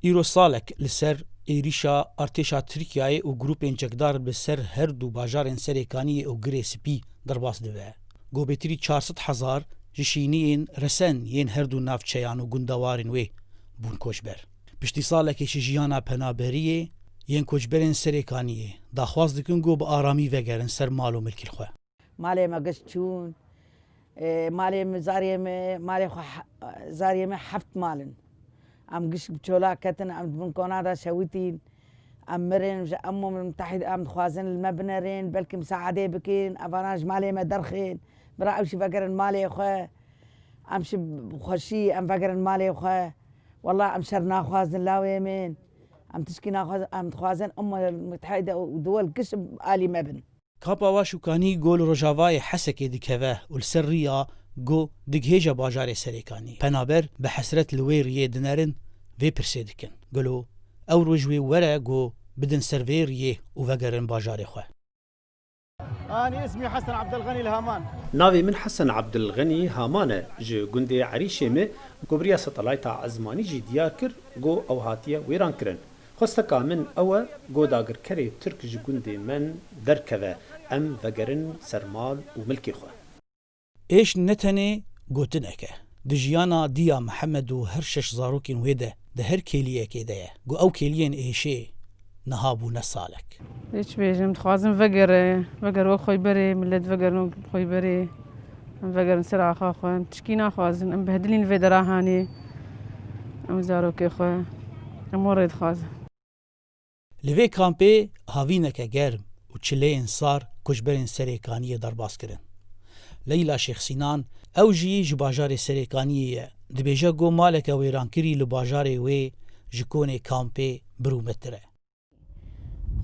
ایرو سالک لسر ایریشا ارتشا ترکیه و گروپین جگدار بسر هر دو باجارن سرکانی او گری سپی درباس دوه. گو بتری 400,000 جشینین رسن ین هر دو نافچیان و گندوارن وی بون کوچبر. پشتی سالکش جیانا پنابریه ین کوچبرن سرکانیه داخواز دکن گو با آرامی وگرن سر مال و ملکی خواه. مالی مگشتون مالی مالی زاریم حفت مالن. ام قش بشولا كتن ام من كونادا شويتين ام مرن امم المتحد ام خوازن المبنرين بلكي مساعده بكين افاناج مالي ما درخين برا امشي فقرن مالي اخوه امشي بخشي ام فقرن مالي اخوه والله ام شرنا خوازن لا ويمين ام تشكينا ام خوازن المتحده ودول قش آلي مبن کاپا واشوکانی گول روجاوای حسکی دکوه والسریا گو دگهجا باجار سرکانی پنابر به حسرت لویریه دنرن وی پرسه دکن گلو او روجوی وره گو بدن سرویریه و وگرن باجار خواه. أنا اسمي حسن عبد الغني الهامان. ناوي من حسن عبد الغني هامانه جي گوندي عريشه me گوبريا ستلايتا عزماني جي ديار كر گو او هاتيه ويران كرن خستكا من او گو داگر كري ترك جي گوندي من دركوه ام وگرن سرمال و ملكي خو ایش نتنه گوتنکه دجیانا دیا محمد و هر شش زاروکین ویده ده هر کلیه که ده گو او کلیین ایشه نهابو نسالک هیچ بیشم خوازم وگر و خوی بری ملت وگر خوی بری وگر سر آخا خوان تشکینا خوازن ام بهدلین و دراهانی ام زاروکی خو ام ورد خوازن لوی کامپی هاوینکه گرم و چله انصار کجبرین سریکانی درباس کرن لیلا شیخ سینان او جی جباجار سریکانیه دبیجا گو مالک ویرانکری لباجار وی جکون کامپی برومتره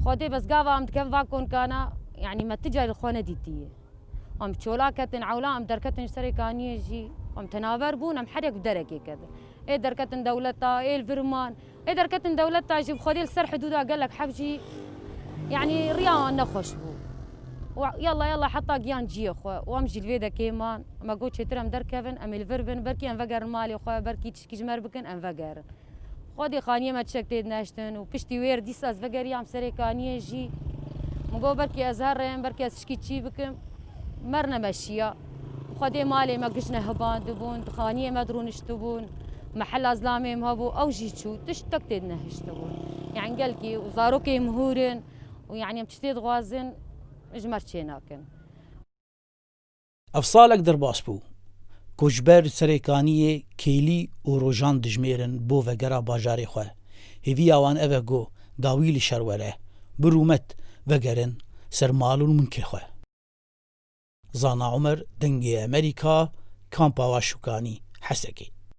خودي بس قاوا ام تكفا كون كان يعني ما تجي الخونه ديتيه ام تشولا كتن عولا ام دركتن سريكانيه جي ام تناور بون ام حرك بدركي كذا ايه دركتن دولتها ايه الفرمان ايه دركتن دولتها جيب خودي السر حدودها قال لك حبجي يعني ريان نخش بو يلا حتى جيان جي اخو وامجي الفيدا كيمان ما قلت ترم دركفن ام الفربن بركي ام فقر مالي اخو بركي تشكي جمر بكن ام فقر خودي خانيه ما تشكتيد ناشتن وبشتي وير ديساز فقر يام سريكانيه جي مقو بركي ازهرين بركي تشكي تشي بكم مرنا مشيا خودي مالي ما قشنا هبان دبون خانيه ما درون اشتبون محل ازلامي مهبو او جي تشو تشتكتيد نهشتبون يعني قالكي وزاروكي مهورن ويعني متشتيد غوازن اجمرتشي ناكن افصالك درباس بو کوچبر سرکانیه کیلی و روژان دجمیرن بو وگرا باجاری خواه هیوی آوان اوه گو داویل شروره برومت وگرن سرمالون منکر خواه زانا عمر دنگی امریکا کامپا واشوکانی حسکی